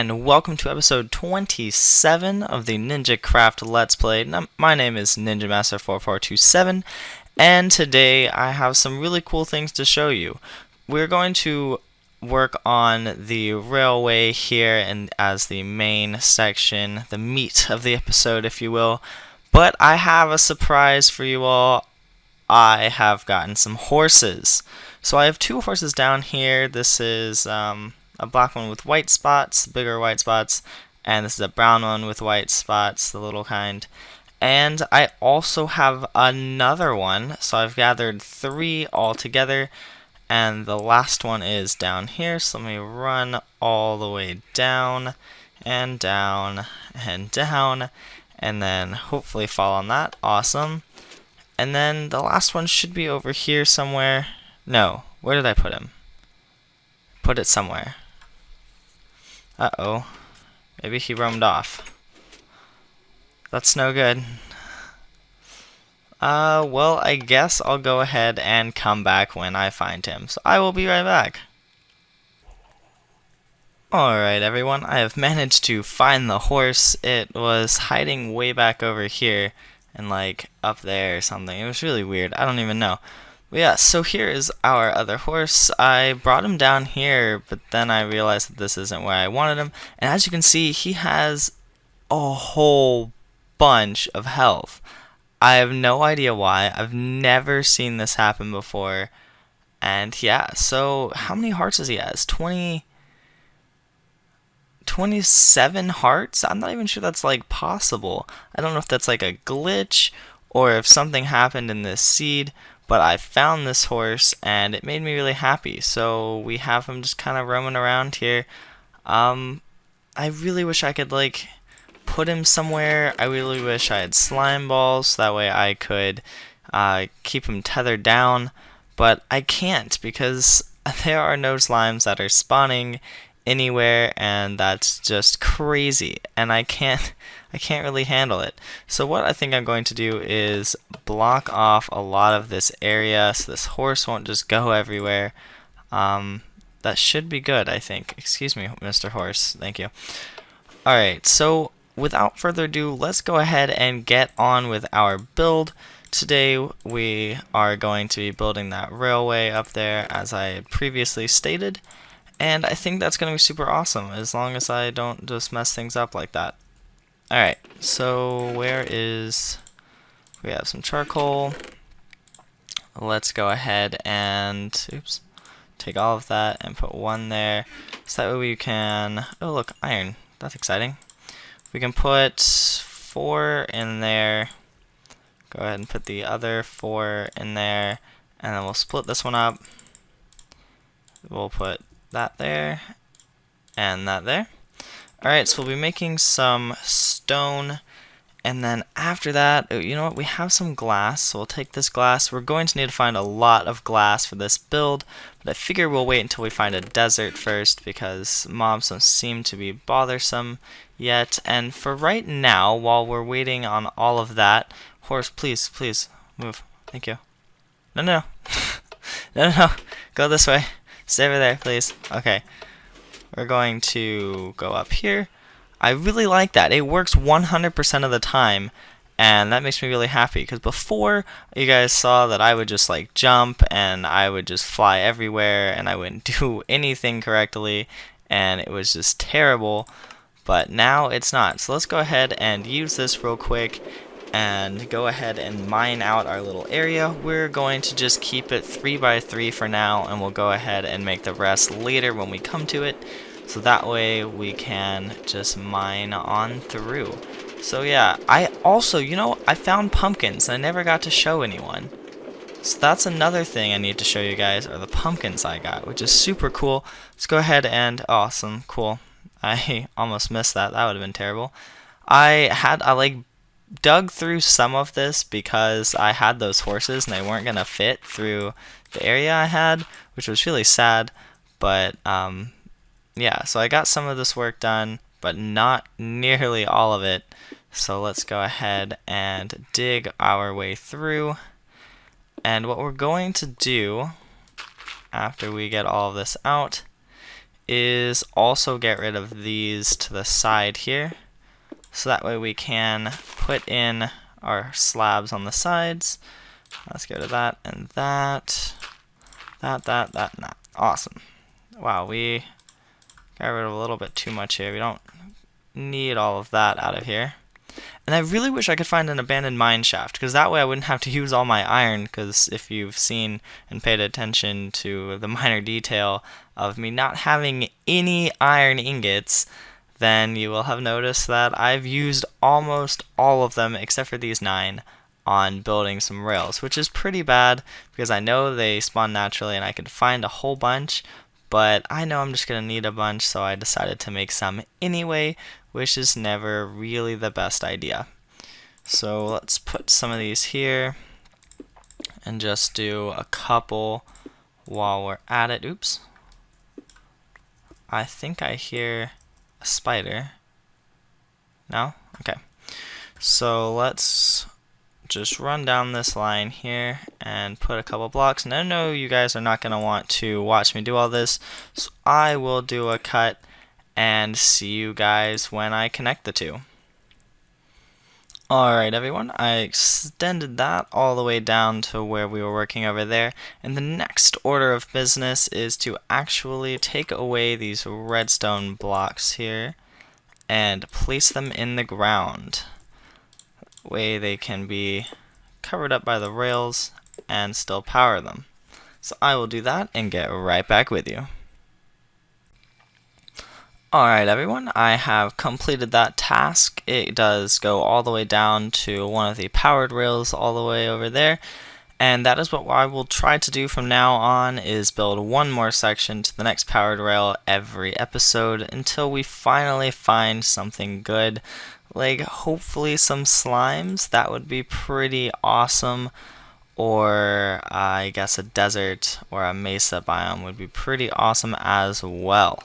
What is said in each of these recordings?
and welcome to episode 27 of the NinjaCraft Let's Play. Now, my name is NinjaMaster4427, and today I have some really cool things to show you. We're going to work on the railway here and as the main section, the meat of the episode, if you will. But I have a surprise for you all. I have gotten some horses. So I have two horses down here. This is a black one with white spots, bigger white spots, and this is a brown one with white spots, the little kind. And I also have another one, so I've gathered three all together, and the last one is down here. So let me run all the way down, and down, and down, and then hopefully fall on that. Awesome. And then the last one should be over here somewhere. No, where did I put him? Put it somewhere. Uh-oh. Maybe he roamed off. That's no good. Well, I guess I'll go ahead and come back when I find him. So I will be right back. Alright, everyone. I have managed to find the horse. It was hiding way back over here and like up there or something. It was really weird. I don't even know. But yeah, so here is our other horse. I brought him down here, but then I realized that this isn't where I wanted him. And as you can see, he has a whole bunch of health. I have no idea why. I've never seen this happen before. And yeah, so how many hearts does he has? 27 hearts? I'm not even sure that's like possible. I don't know if that's like a glitch or if something happened in this seed. But I found this horse and it made me really happy. So we have him just kind of roaming around here. I really wish I could like put him somewhere. I really wish I had slime balls so that way I could keep him tethered down. But I can't because there are no slimes that are spawning anywhere, and that's just crazy, and I can't really handle it. So what I think I'm going to do is block off a lot of this area so this horse won't just go everywhere. That should be good, I think. Excuse me, Mr. Horse. Thank you. Alright, so without further ado, let's go ahead and get on with our build. Today we are going to be building that railway up there as I had previously stated. And I think that's going to be super awesome, as long as I don't just mess things up like that. Alright, so we have some charcoal. Let's go ahead and, take all of that and put one there. So that way we can, oh look, iron, that's exciting. We can put 4 in there. Go ahead and put the other 4 in there. And then we'll split this one up. We'll put that there, and that there. Alright, so we'll be making some stone, and then after that, you know what, we have some glass, so we'll take this glass. We're going to need to find a lot of glass for this build, but I figure we'll wait until we find a desert first, because mobs don't seem to be bothersome yet. And for right now, while we're waiting on all of that, horse, please move. Thank you. No. No, go this way. Stay over there, please. Okay. We're going to go up here. I really like that. It works 100% of the time, and that makes me really happy, because before you guys saw that I would just like jump and I would just fly everywhere and I wouldn't do anything correctly, and it was just terrible. But now it's not. So let's go ahead and use this real quick and go ahead and mine out our little area. We're going to just keep it 3x3 for now, and we'll go ahead and make the rest later when we come to it, so that way we can just mine on through. So yeah, I also, you know, I found pumpkins and I never got to show anyone. So that's another thing I need to show you guys, are the pumpkins I got, which is super cool. Let's go ahead and, awesome, cool. I almost missed that. That would have been terrible. I like dug through some of this because I had those horses and they weren't gonna fit through the area I had, which was really sad. But yeah, so I got some of this work done, but not nearly all of it. So let's go ahead and dig our way through. And what we're going to do after we get all of this out is also get rid of these to the side here. So that way we can put in our slabs on the sides. Let's get rid of that and that. That, and that. Awesome. Wow, we got rid of a little bit too much here. We don't need all of that out of here. And I really wish I could find an abandoned mine shaft, because that way I wouldn't have to use all my iron, because if you've seen and paid attention to the minor detail of me not having any iron ingots, then you will have noticed that I've used almost all of them, except for these 9, on building some rails, which is pretty bad, because I know they spawn naturally and I could find a whole bunch, but I know I'm just going to need a bunch, so I decided to make some anyway, which is never really the best idea. So let's put some of these here and just do a couple while we're at it. Oops. I think I hear a spider. No? Okay. So let's just run down this line here and put a couple blocks. And I know you guys are not going to want to watch me do all this, so I will do a cut and see you guys when I connect the two. Alright everyone, I extended that all the way down to where we were working over there, and the next order of business is to actually take away these redstone blocks here and place them in the ground. That way they can be covered up by the rails and still power them. So I will do that and get right back with you. Alright everyone, I have completed that task. It does go all the way down to one of the powered rails all the way over there, and that is what I will try to do from now on, is build one more section to the next powered rail every episode until we finally find something good, like hopefully some slimes. That would be pretty awesome, or I guess a desert or a mesa biome would be pretty awesome as well.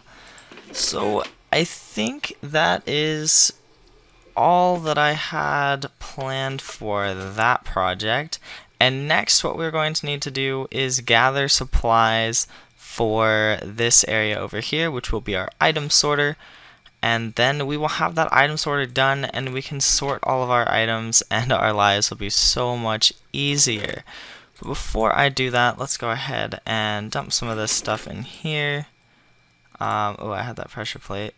So I think that is all that I had planned for that project. And next what we're going to need to do is gather supplies for this area over here, which will be our item sorter. And then we will have that item sorter done, and we can sort all of our items, and our lives will be so much easier. But before I do that, let's go ahead and dump some of this stuff in here. Oh, I had that pressure plate.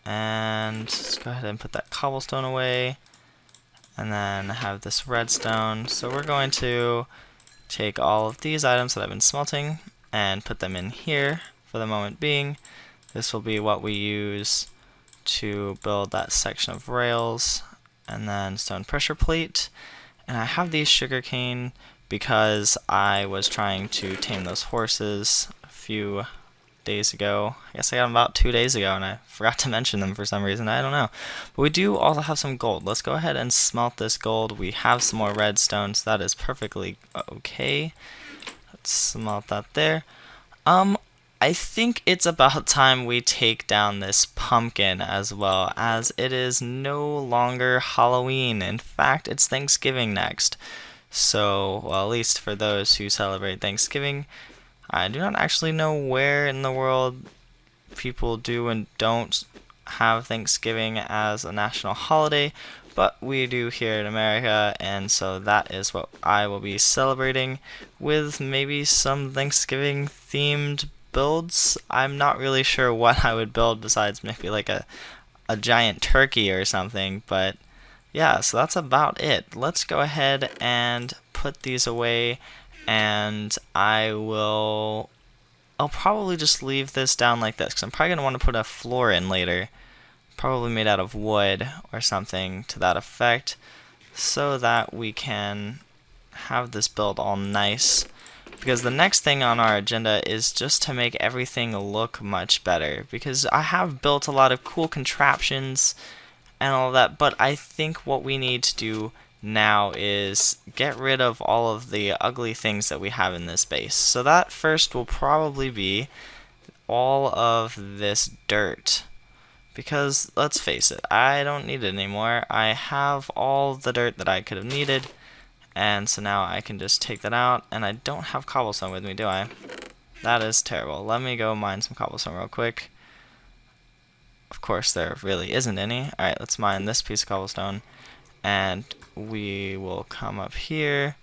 And let's go ahead and put that cobblestone away. And then have this redstone. So we're going to take all of these items that I've been smelting and put them in here for the moment being. This will be what we use to build that section of rails. And then stone pressure plate. And I have these sugarcane because I was trying to tame those horses a few days ago. I guess I got them about 2 days ago, and I forgot to mention them for some reason. I don't know. But we do also have some gold. Let's go ahead and smelt this gold. We have some more redstone, so that is perfectly okay. Let's smelt that there. I think it's about time we take down this pumpkin as well, as it is no longer Halloween. In fact, it's Thanksgiving next. So, well, at least for those who celebrate Thanksgiving, I do not actually know where in the world people do and don't have Thanksgiving as a national holiday, but we do here in America, and so that is what I will be celebrating with maybe some Thanksgiving themed builds. I'm not really sure what I would build besides maybe like a giant turkey or something, but yeah, so that's about it. Let's go ahead and put these away. And I'll probably just leave this down like this, because I'm probably going to want to put a floor in later, probably made out of wood or something to that effect, so that we can have this build all nice. Because the next thing on our agenda is just to make everything look much better, because I have built a lot of cool contraptions and all that, but I think what we need to do now is get rid of all of the ugly things that we have in this base. So that first will probably be all of this dirt, because let's face it, I don't need it anymore. I have all the dirt that I could have needed, and so now I can just take that out. And I don't have cobblestone with me, do I? That is terrible. Let me go mine some cobblestone real quick. Of course, there really isn't any. Alright, let's mine this piece of cobblestone. And we will come up here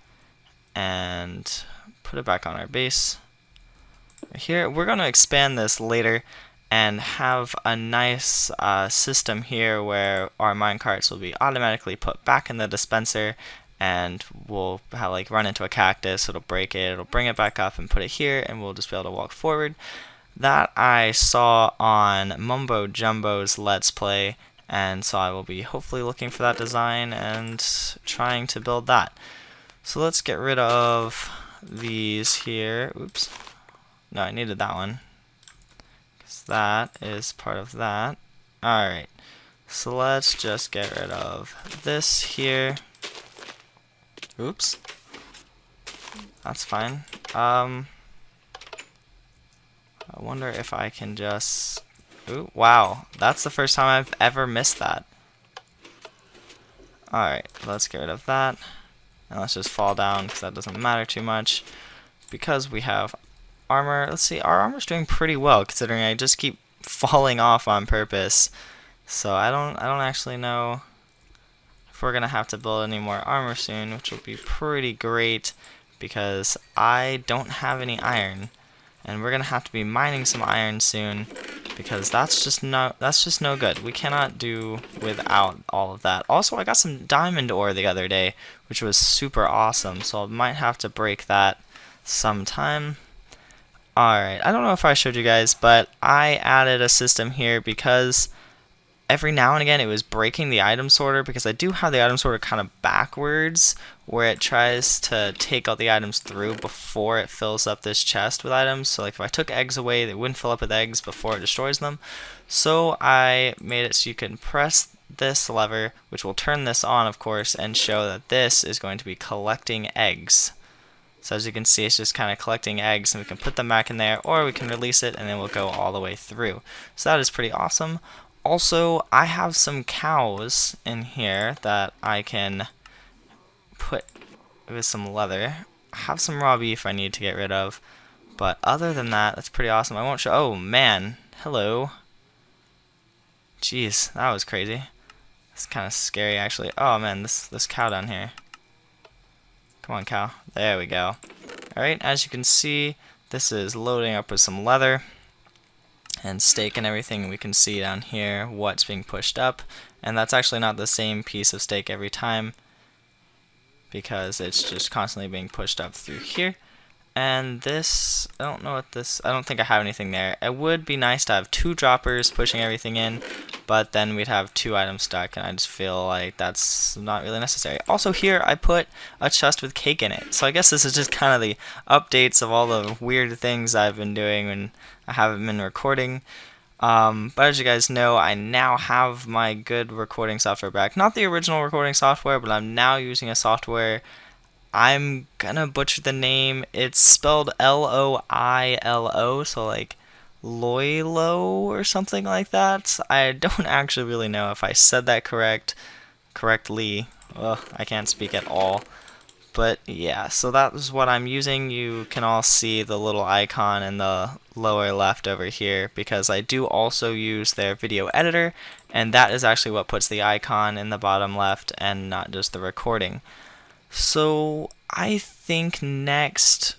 and put it back on our base. Here, we're going to expand this later and have a nice system here where our minecarts will be automatically put back in the dispenser, and we'll like run into a cactus, it'll break it, it'll bring it back up and put it here, and we'll just be able to walk forward. That I saw on Mumbo Jumbo's Let's Play, and so I will be hopefully looking for that design and trying to build that. So let's get rid of these here. Oops. No, I needed that one, because that is part of that. Alright, so let's just get rid of this here. Oops. That's fine. I wonder if I can just... Ooh, wow, that's the first time I've ever missed that. Alright, let's get rid of that. And let's just fall down, because that doesn't matter too much. Because we have armor. Let's see, our armor's doing pretty well, considering I just keep falling off on purpose. So I don't actually know if we're gonna have to build any more armor soon, which will be pretty great, because I don't have any iron. And we're gonna have to be mining some iron soon, because that's just no good. We cannot do without all of that. Also, I got some diamond ore the other day, which was super awesome, so I might have to break that sometime. Alright, I don't know if I showed you guys, but I added a system here because every now and again it was breaking the item sorter, because I do have the item sorter kind of backwards, where it tries to take all the items through before it fills up this chest with items. So like if I took eggs away, they wouldn't fill up with eggs before it destroys them. So I made it so you can press this lever, which will turn this on, of course, and show that this is going to be collecting eggs. So as you can see, it's just kind of collecting eggs, and we can put them back in there, or we can release it and then we'll go all the way through. So that is pretty awesome. Also, I have some cows in here that I can put with some leather. I have some raw beef I need to get rid of, but other than that, that's pretty awesome. I won't show. Oh man, hello. Jeez, that was crazy. It's kind of scary actually. Oh man, this cow down here. Come on, cow. There we go. Alright, as you can see, this is loading up with some leather and steak and everything. We can see down here what's being pushed up, and that's actually not the same piece of steak every time, because it's just constantly being pushed up through here. And this, I don't know what this, I don't think I have anything there. It would be nice to have 2 droppers pushing everything in, but then we'd have 2 items stuck, and I just feel like that's not really necessary. Also here, I put a chest with cake in it. So I guess this is just kind of the updates of all the weird things I've been doing when I haven't been recording. But as you guys know, I now have my good recording software back. Not the original recording software, but I'm now using a software. I'm gonna butcher the name. It's spelled Loilo, so like Loilo or something like that. I don't actually really know if I said that correctly. Ugh, I can't speak at all. But yeah, so that is what I'm using. You can all see the little icon in the lower left over here, because I do also use their video editor, and that is actually what puts the icon in the bottom left and not just the recording. So I think next,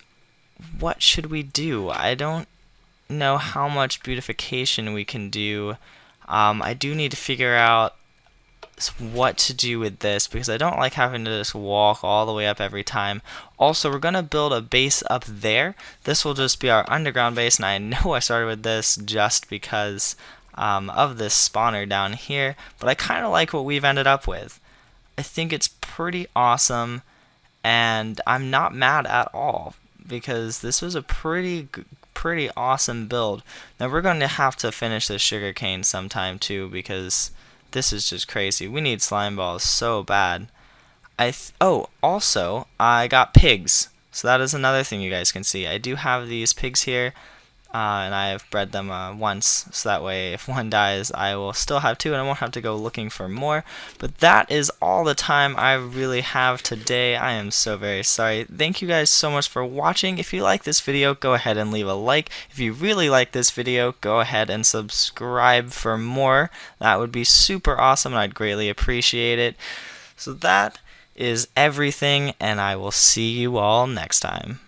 what should we do? I don't know how much beautification we can do. I do need to figure out what to do with this, because I don't like having to just walk all the way up every time. Also, we're going to build a base up there. This will just be our underground base, and I know I started with this just because of this spawner down here, but I kind of like what we've ended up with. I think it's pretty awesome, and I'm not mad at all, because this was a pretty awesome build. Now we're going to have to finish this sugarcane sometime too, because this is just crazy. We need slime balls so bad. Oh, also, I got pigs. So that is another thing you guys can see. I do have these pigs here, and I have bred them once, so that way if one dies I will still have two and I won't have to go looking for more. But that is all the time I really have today. I am so very sorry. Thank you guys so much for watching. If you like this video, go ahead and leave a like. If you really like this video, go ahead and subscribe for more. That would be super awesome and I'd greatly appreciate it. So that is everything, and I will see you all next time.